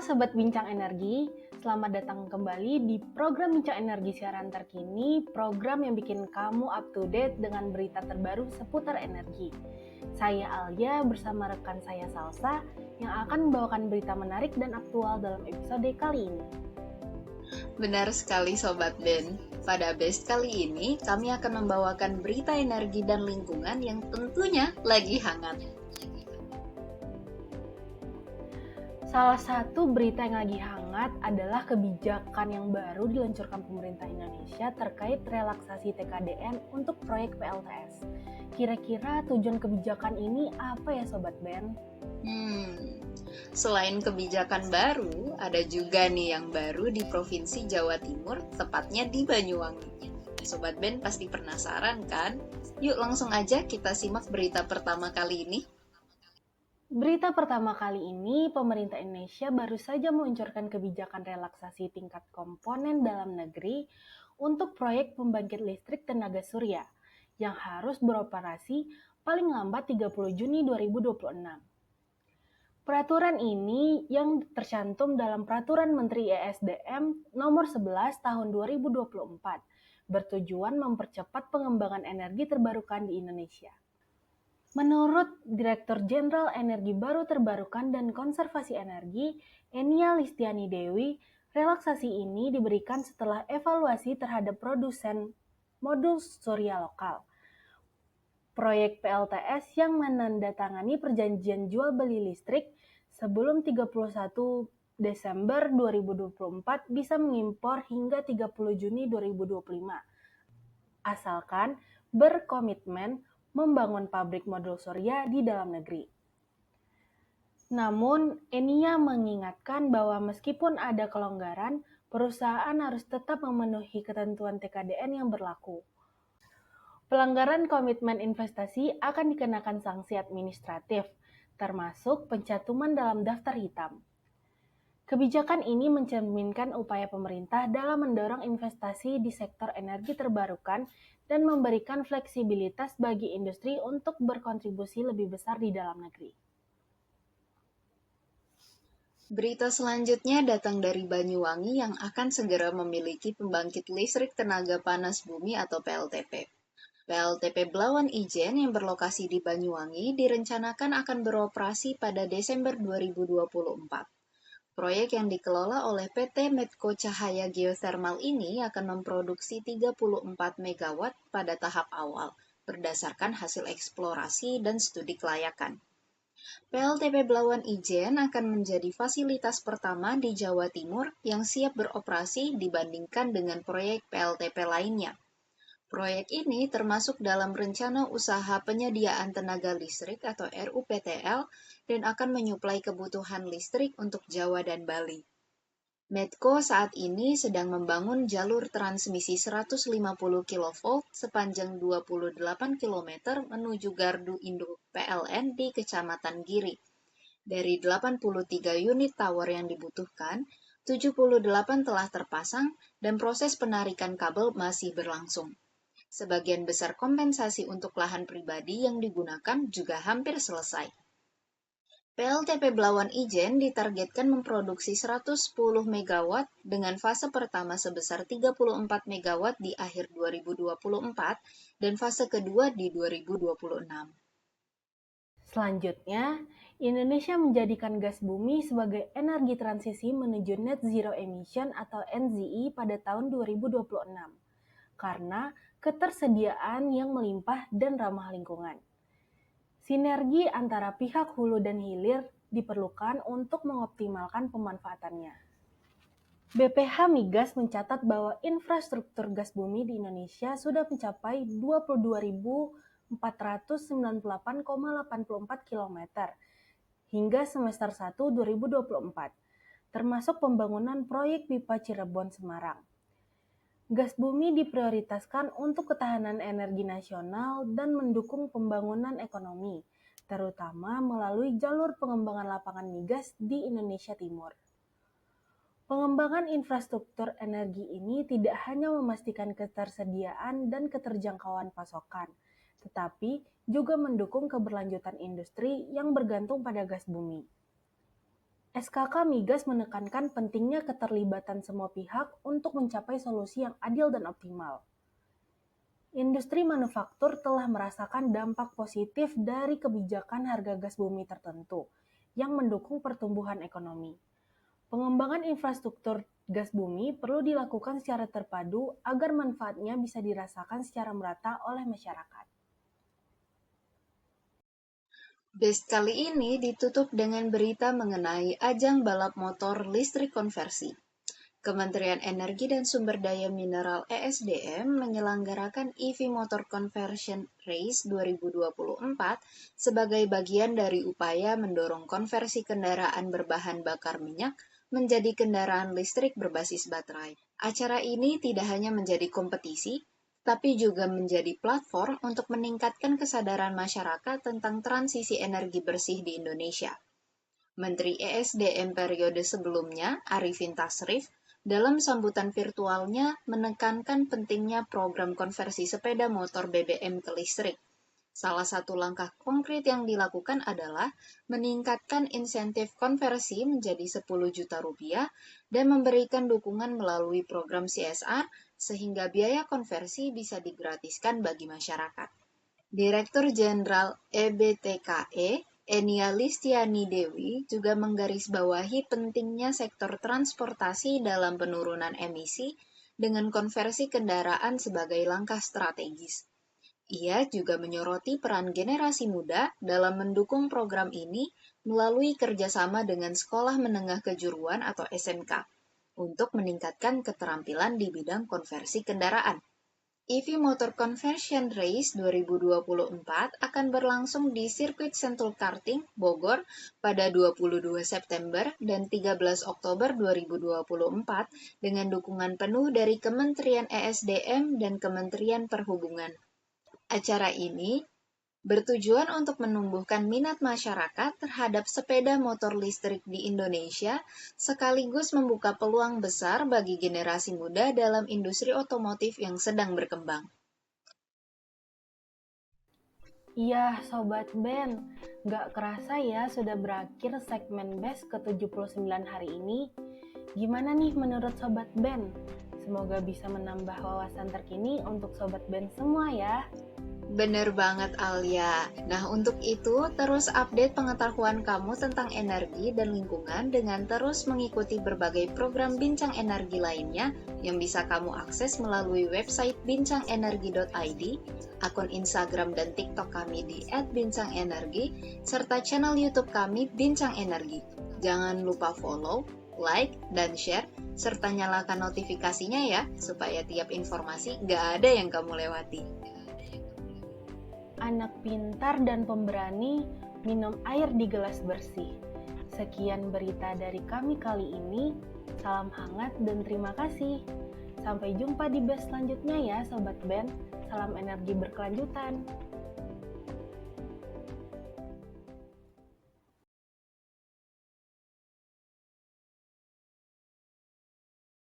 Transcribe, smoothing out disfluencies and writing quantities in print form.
Sobat Bincang Energi, selamat datang kembali di program Bincang Energi siaran terkini, program yang bikin kamu up to date dengan berita terbaru seputar energi. Saya Alia bersama rekan saya Salsa yang akan membawakan berita menarik dan aktual dalam episode kali ini. Benar sekali Sobat Ben. Pada Best kali ini, kami akan membawakan berita energi dan lingkungan yang tentunya lagi hangat. Salah satu berita yang lagi hangat adalah kebijakan yang baru diluncurkan pemerintah Indonesia terkait relaksasi TKDN untuk proyek PLTS. Kira-kira tujuan kebijakan ini apa ya Sobat Ben? Selain kebijakan baru, ada juga nih yang baru di Provinsi Jawa Timur, tepatnya di Banyuwangi. Sobat Ben pasti penasaran kan? Yuk langsung aja kita simak berita pertama kali ini. Berita pertama kali ini, pemerintah Indonesia baru saja meluncurkan kebijakan relaksasi tingkat komponen dalam negeri untuk proyek pembangkit listrik tenaga surya yang harus beroperasi paling lambat 30 Juni 2026. Peraturan ini yang tercantum dalam Peraturan Menteri ESDM Nomor 11 Tahun 2024 bertujuan mempercepat pengembangan energi terbarukan di Indonesia. Menurut Direktur Jenderal Energi Baru Terbarukan dan Konservasi Energi, Enia Listiani Dewi, relaksasi ini diberikan setelah evaluasi terhadap produsen modul surya lokal. Proyek PLTS yang menandatangani perjanjian jual beli listrik sebelum 31 Desember 2024 bisa mengimpor hingga 30 Juni 2025. Asalkan berkomitmen membangun pabrik modul surya di dalam negeri. Namun, Enia mengingatkan bahwa meskipun ada kelonggaran, perusahaan harus tetap memenuhi ketentuan TKDN yang berlaku. Pelanggaran komitmen investasi akan dikenakan sanksi administratif, termasuk pencatuman dalam daftar hitam. Kebijakan ini mencerminkan upaya pemerintah dalam mendorong investasi di sektor energi terbarukan dan memberikan fleksibilitas bagi industri untuk berkontribusi lebih besar di dalam negeri. Berita selanjutnya datang dari Banyuwangi yang akan segera memiliki pembangkit listrik tenaga panas bumi atau PLTP. PLTP Blawan Ijen yang berlokasi di Banyuwangi direncanakan akan beroperasi pada Desember 2024. Proyek yang dikelola oleh PT Medco Cahaya Geothermal ini akan memproduksi 34 MW pada tahap awal, berdasarkan hasil eksplorasi dan studi kelayakan. PLTP Blawan Ijen akan menjadi fasilitas pertama di Jawa Timur yang siap beroperasi dibandingkan dengan proyek PLTP lainnya. Proyek ini termasuk dalam Rencana Usaha Penyediaan Tenaga Listrik atau RUPTL dan akan menyuplai kebutuhan listrik untuk Jawa dan Bali. Medco saat ini sedang membangun jalur transmisi 150 kV sepanjang 28 km menuju gardu induk PLN di Kecamatan Giri. Dari 83 unit tower yang dibutuhkan, 78 telah terpasang dan proses penarikan kabel masih berlangsung. Sebagian besar kompensasi untuk lahan pribadi yang digunakan juga hampir selesai. PLTP Blawan Ijen ditargetkan memproduksi 110 MW dengan fase pertama sebesar 34 MW di akhir 2024 dan fase kedua di 2026. Selanjutnya, Indonesia menjadikan gas bumi sebagai energi transisi menuju net zero emission atau NZE pada tahun 2026 karena ketersediaan yang melimpah dan ramah lingkungan. Sinergi antara pihak hulu dan hilir diperlukan untuk mengoptimalkan pemanfaatannya. BPH Migas mencatat bahwa infrastruktur gas bumi di Indonesia sudah mencapai 22.498,84 km hingga semester 1 2024, termasuk pembangunan proyek pipa Cirebon Semarang. Gas bumi diprioritaskan untuk ketahanan energi nasional dan mendukung pembangunan ekonomi, terutama melalui jalur pengembangan lapangan migas di Indonesia Timur. Pengembangan infrastruktur energi ini tidak hanya memastikan ketersediaan dan keterjangkauan pasokan, tetapi juga mendukung keberlanjutan industri yang bergantung pada gas bumi. SKK Migas menekankan pentingnya keterlibatan semua pihak untuk mencapai solusi yang adil dan optimal. Industri manufaktur telah merasakan dampak positif dari kebijakan harga gas bumi tertentu yang mendukung pertumbuhan ekonomi. Pengembangan infrastruktur gas bumi perlu dilakukan secara terpadu agar manfaatnya bisa dirasakan secara merata oleh masyarakat. Best kali ini ditutup dengan berita mengenai ajang balap motor listrik konversi. Kementerian Energi dan Sumber Daya Mineral (ESDM) menyelenggarakan EV Motor Conversion Race 2024 sebagai bagian dari upaya mendorong konversi kendaraan berbahan bakar minyak menjadi kendaraan listrik berbasis baterai. Acara ini tidak hanya menjadi kompetisi, tapi juga menjadi platform untuk meningkatkan kesadaran masyarakat tentang transisi energi bersih di Indonesia. Menteri ESDM periode sebelumnya, Arifin Tasrif, dalam sambutan virtualnya menekankan pentingnya program konversi sepeda motor BBM ke listrik. Salah satu langkah konkret yang dilakukan adalah meningkatkan insentif konversi menjadi 10 juta rupiah dan memberikan dukungan melalui program CSR sehingga biaya konversi bisa digratiskan bagi masyarakat. Direktur Jenderal EBTKE, Enia Listiani Dewi, juga menggarisbawahi pentingnya sektor transportasi dalam penurunan emisi dengan konversi kendaraan sebagai langkah strategis. Ia juga menyoroti peran generasi muda dalam mendukung program ini melalui kerjasama dengan Sekolah Menengah Kejuruan atau SMK untuk meningkatkan keterampilan di bidang konversi kendaraan. EV Motor Conversion Race 2024 akan berlangsung di sirkuit Sentul Karting, Bogor pada 22 September dan 13 Oktober 2024 dengan dukungan penuh dari Kementerian ESDM dan Kementerian Perhubungan. Acara ini bertujuan untuk menumbuhkan minat masyarakat terhadap sepeda motor listrik di Indonesia, sekaligus membuka peluang besar bagi generasi muda dalam industri otomotif yang sedang berkembang. Iya, Sobat Ben, nggak kerasa ya sudah berakhir segmen BES ke-79 hari ini. Gimana nih menurut Sobat Ben? Semoga bisa menambah wawasan terkini untuk Sobat Ben semua ya. Bener banget, Alia. Nah, untuk itu, terus update pengetahuan kamu tentang energi dan lingkungan dengan terus mengikuti berbagai program Bincang Energi lainnya yang bisa kamu akses melalui website bincangenergi.id, akun Instagram dan TikTok kami di @bincangenergi, serta channel YouTube kami Bincang Energi. Jangan lupa follow, like, dan share, serta nyalakan notifikasinya ya, supaya tiap informasi nggak ada yang kamu lewati. Anak pintar dan pemberani minum air di gelas bersih. Sekian berita dari kami kali ini. Salam hangat dan terima kasih. Sampai jumpa di BES selanjutnya ya Sobat Ben. Salam energi berkelanjutan.